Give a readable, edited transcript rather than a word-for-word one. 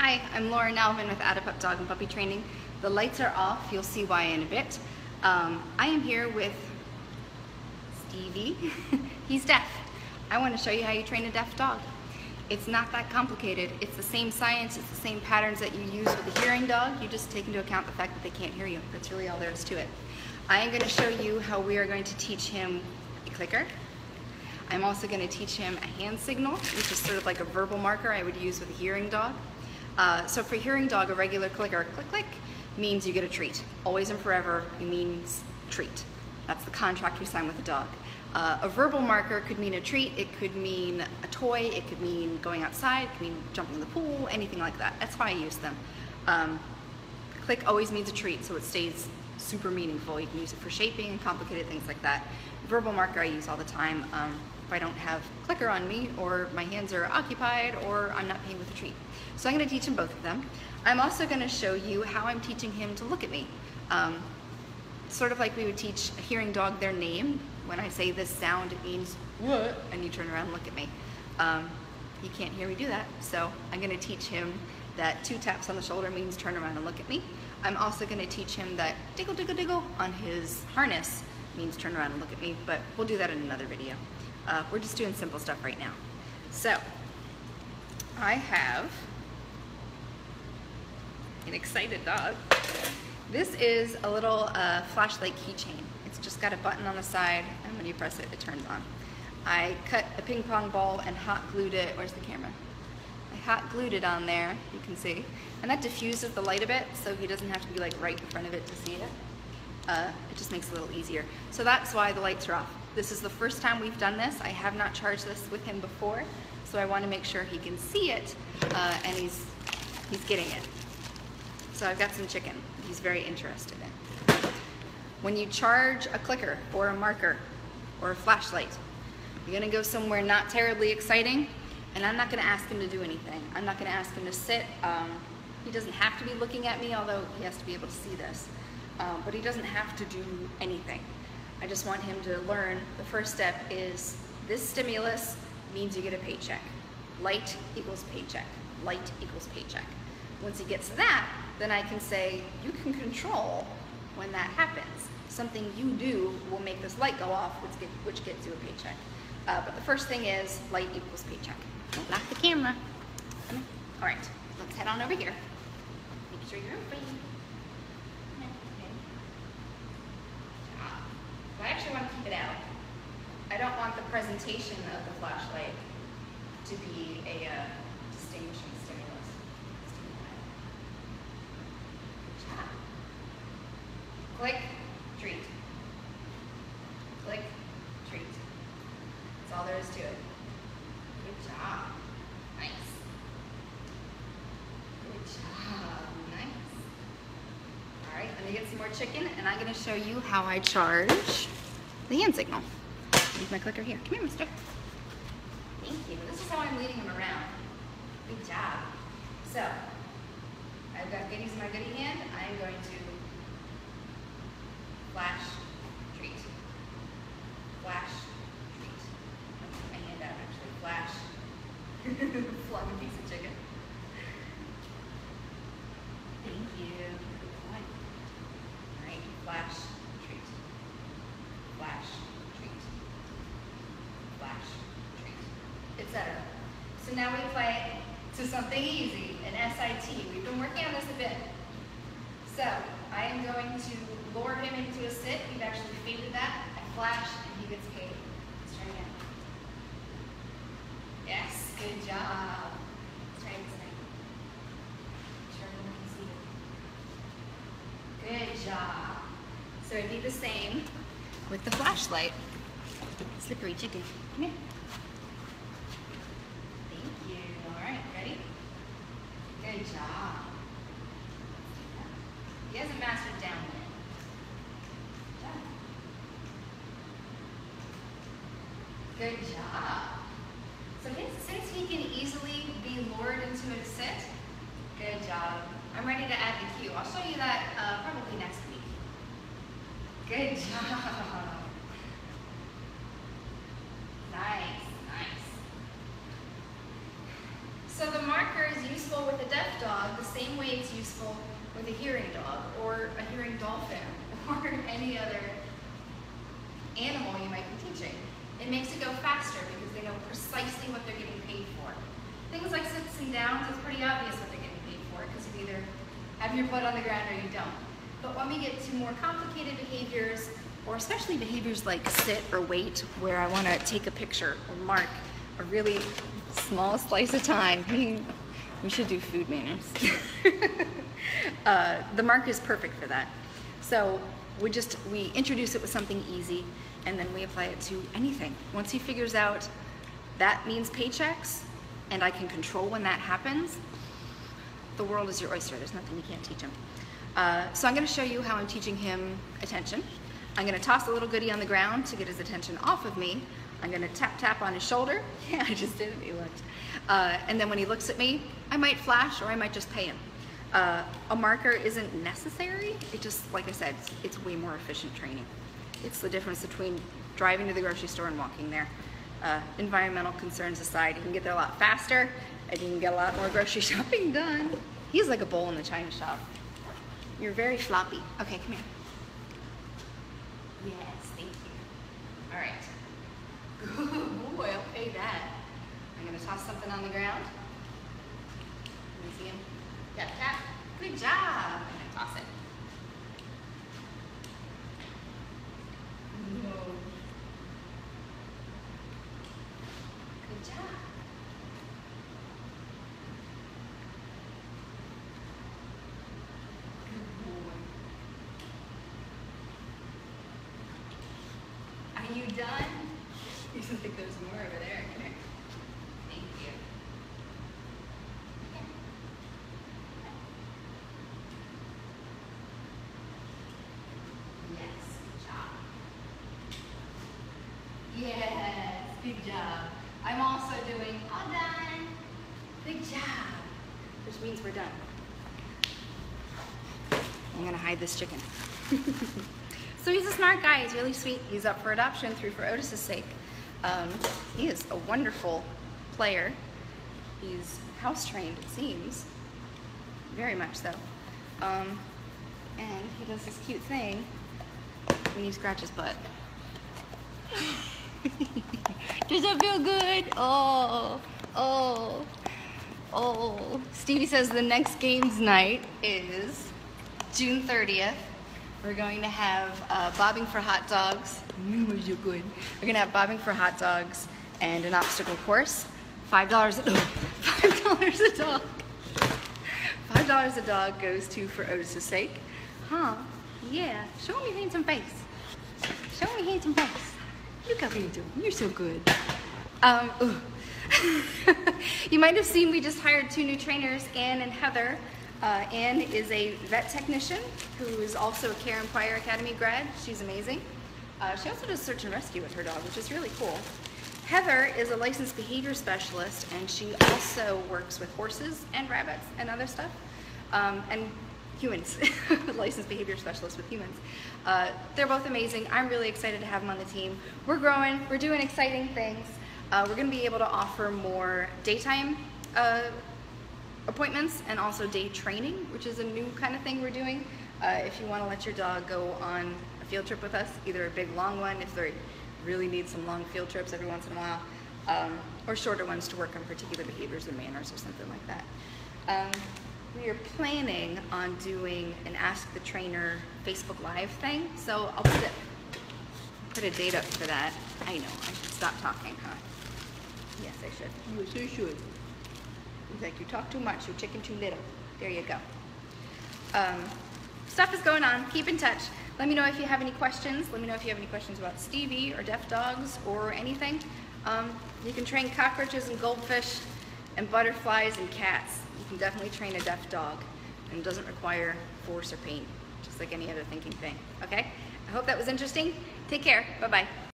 Hi, I'm Lauren Alvin with Adepup Dog and Puppy Training. The lights are off, you'll see why in a bit. I am here with Stevie. He's deaf. I want to show you how you train a deaf dog. It's not that complicated. It's the same science, it's the same patterns that you use with a hearing dog. You just take into account the fact that they can't hear you. That's really all there is to it. I am going to show you how we are going to teach him a clicker. I'm also going to teach him a hand signal, which is sort of like a verbal marker I would use with a hearing dog. So for a hearing dog, a regular clicker, click, click, means you get a treat. Always and forever, it means treat. That's the contract we sign with the dog. A verbal marker could mean a treat, it could mean a toy, it could mean going outside, it could mean jumping in the pool, anything like that. That's why I use them. Click always means a treat, so it stays super meaningful. You can use it for shaping and complicated things like that. Verbal marker I use all the time if I don't have clicker on me, or my hands are occupied, or I'm not paying with a treat. So I'm going to teach him both of them. I'm also going to show you how I'm teaching him to look at me. Sort of like we would teach a hearing dog their name. When I say this sound, it means what, and you turn around and look at me. He can't hear me do that, so I'm going to teach him that 2 taps on the shoulder means turn around and look at me. I'm also going to teach him that diggle, diggle, diggle on his harness means turn around and look at me, but we'll do that in another video. We're just doing simple stuff right now. So, I have an excited dog. This is a little flashlight keychain. It's just got a button on the side, and when you press it, it turns on. I cut a ping pong ball and hot glued it. Where's the camera? I hot glued it on there, you can see. And that diffuses the light a bit, so he doesn't have to be like right in front of it to see it. It just makes it a little easier. So that's why the lights are off. This is the first time we've done this. I have not charged this with him before, so I want to make sure he can see it, and he's getting it. So I've got some chicken he's very interested in. When you charge a clicker or a marker or a flashlight, you're going to go somewhere not terribly exciting, and I'm not going to ask him to do anything. I'm not going to ask him to sit. He doesn't have to be looking at me, although he has to be able to see this. But he doesn't have to do anything. I just want him to learn the first step is this stimulus means you get a paycheck. Light equals paycheck. Light equals paycheck. Once he gets to that, then I can say, you can control when that happens. Something you do will make this light go off, which gets you a paycheck. But the first thing is light equals paycheck. Don't knock the camera. All right, let's head on over here. Make sure you're open. I actually want to keep it out. I don't want the presentation of the flashlight to be a distinguishing stimulus. Click, treat. Click, treat. That's all there is to it. Good job. Nice. Good job. Nice. All right, let me get some more chicken, and I'm going to show you how I charge the hand signal. Use my clicker here. Come here, mister. Thank you. This is how I'm leading him around. Good job. So, I've got goodies in my goodie hand. I am going to flash, treat. Flash, treat. I'll put my hand out actually. Flash. Flung a piece of chicken. Thank you. Good point. All right, flash, treat. Flash, treat. Flash, treat, etc. So now we play to something easy, an SIT. We've been working on this a bit. So I am going to lure him into a sit. We've actually faded that. I flash and he gets paid. Let's try again. Yes, good job. Let's try this thing. Make sure everyone can see it. Good job. So it'd be the same with the flashlight. Slippery chicken. Come here. Thank you. All right, ready? Good job. He hasn't mastered down yet. Good job. So since he can easily be lured into a sit, good job. I'm ready to add the cue. I'll show you that probably next week. Good job. Nice, nice. So the marker is useful with a deaf dog useful with a hearing dog or a hearing dolphin or any other animal you might be teaching. It makes it go faster because they know precisely what they're getting paid for. Things like sits and downs, it's pretty obvious what they're getting paid for because you either have your butt on the ground or you don't. But when we get to more complicated behaviors, or especially behaviors like sit or wait, where I want to take a picture or mark a really small slice of time. We should do food manners. The mark is perfect for that. So we introduce it with something easy, and then we apply it to anything. Once he figures out that means paychecks, and I can control when that happens, the world is your oyster. There's nothing you can't teach him. So I'm going to show you how I'm teaching him attention. I'm going to toss a little goodie on the ground to get his attention off of me. I'm going to tap tap on his shoulder. Yeah, I just did it. He looked. And then when he looks at me, I might flash or I might just pay him. A marker isn't necessary. It just, like I said, it's way more efficient training. It's the difference between driving to the grocery store and walking there. Environmental concerns aside, you can get there a lot faster and you can get a lot more grocery shopping done. He's like a bowl in the china shop. You're very floppy. Okay, come here. Yes, thank you. All right. Good boy, I'll pay that. I'm going to toss something on the ground. Let me see him. Tap, tap. Good job. I'm going to toss it. No. Good job. Are you done? You think there's more over there. Come here. Thank you. Yes, good job. Yes, good job. I'm also doing all done. Good job. Which means we're done. I'm gonna hide this chicken. So he's a smart guy, he's really sweet. He's up for adoption for Otis's sake. He is a wonderful player. He's house trained, it seems. Very much so. And he does this cute thing when you scratch his butt. Does that feel good? Oh, oh, oh. Stevie says the next games night is June 30th. We're going to have bobbing for hot dogs. We're going to have bobbing for hot dogs and an obstacle course. $5 a dog. $5 a dog. $5 a dog goes to For Otis's Sake. Huh? Yeah. Show me handsome face. Show me handsome face. Look how you do. You're so good. You might have seen we just hired 2 new trainers, Anne and Heather. Anne is a vet technician who is also a Care and Fire Academy grad. She's amazing. She also does search and rescue with her dog, which is really cool. Heather is a licensed behavior specialist, and she also works with horses and rabbits and other stuff, and humans, licensed behavior specialist with humans. They're both amazing. I'm really excited to have them on the team. We're growing, we're doing exciting things. We're gonna be able to offer more daytime appointments and also day training, which is a new kind of thing we're doing. If you want to let your dog go on a field trip with us, either a big long one if they really need some long field trips every once in a while, or shorter ones to work on particular behaviors or manners or something like that. We are planning on doing an Ask the Trainer Facebook Live thing, so I'll put a date up for that. I know, I should stop talking, huh? Yes, I should. Yes, I should. He's like, you talk too much, you chicken too little. There you go. Stuff is going on. Keep in touch. Let me know if you have any questions. Let me know if you have any questions about Stevie or deaf dogs or anything. You can train cockroaches and goldfish and butterflies and cats. You can definitely train a deaf dog, and it doesn't require force or pain, just like any other thinking thing. Okay? I hope that was interesting. Take care. Bye-bye.